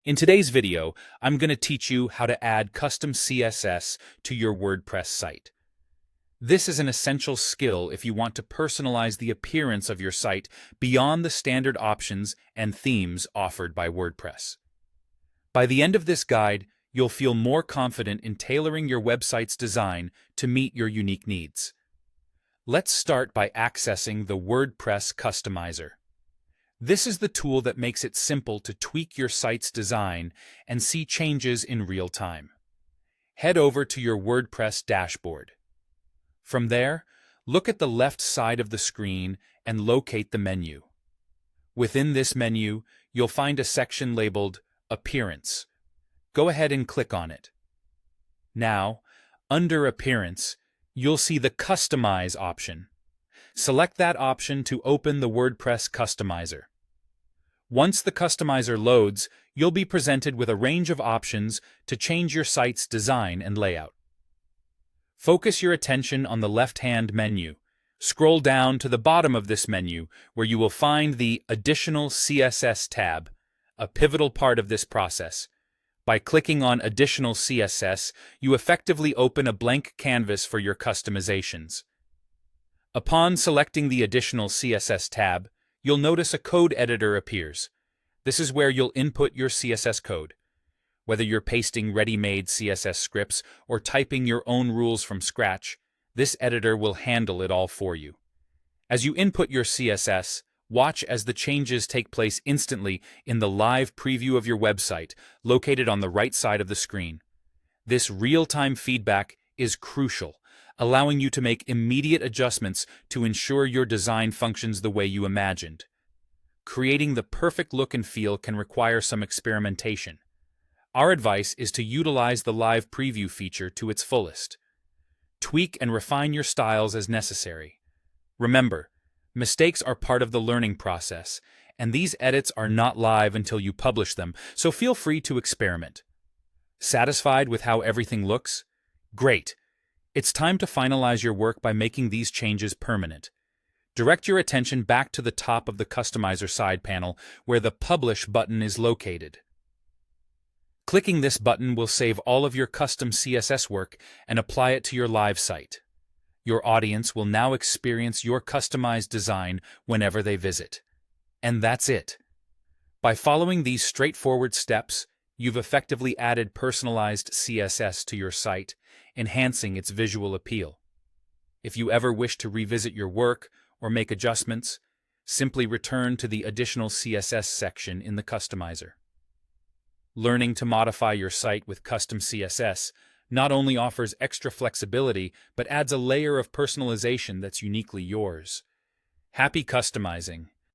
In today's video, I'm going to teach you how to add custom CSS to your WordPress site. This is an essential skill if you want to personalize the appearance of your site beyond the standard options and themes offered by WordPress. By the end of this guide, you'll feel more confident in tailoring your website's design to meet your unique needs. Let's start by accessing the WordPress Customizer. This is the tool that makes it simple to tweak your site's design and see changes in real time. Head over to your WordPress dashboard. From there, look at the left side of the screen and locate the menu. Within this menu, you'll find a section labeled Appearance. Go ahead and click on it. Now, under Appearance, you'll see the Customize option. Select that option to open the WordPress Customizer. Once the Customizer loads, you'll be presented with a range of options to change your site's design and layout. Focus your attention on the left-hand menu. Scroll down to the bottom of this menu, where you will find the Additional CSS tab, a pivotal part of this process. By clicking on Additional CSS, you effectively open a blank canvas for your customizations. Upon selecting the Additional CSS tab, you'll notice a code editor appears. This is where you'll input your CSS code. Whether you're pasting ready-made CSS scripts or typing your own rules from scratch, this editor will handle it all for you. As you input your CSS, watch as the changes take place instantly in the live preview of your website, located on the right side of the screen. This real-time feedback is crucial, allowing you to make immediate adjustments to ensure your design functions the way you imagined. Creating the perfect look and feel can require some experimentation. Our advice is to utilize the live preview feature to its fullest. Tweak and refine your styles as necessary. Remember, mistakes are part of the learning process, and these edits are not live until you publish them, so feel free to experiment. Satisfied with how everything looks? Great! It's time to finalize your work by making these changes permanent. Direct your attention back to the top of the Customizer side panel where the Publish button is located. Clicking this button will save all of your custom CSS work and apply it to your live site. Your audience will now experience your customized design whenever they visit. And that's it. By following these straightforward steps, you've effectively added personalized CSS to your site, enhancing its visual appeal. If you ever wish to revisit your work or make adjustments, simply return to the Additional CSS section in the Customizer. Learning to modify your site with custom CSS not only offers extra flexibility, but adds a layer of personalization that's uniquely yours. Happy customizing!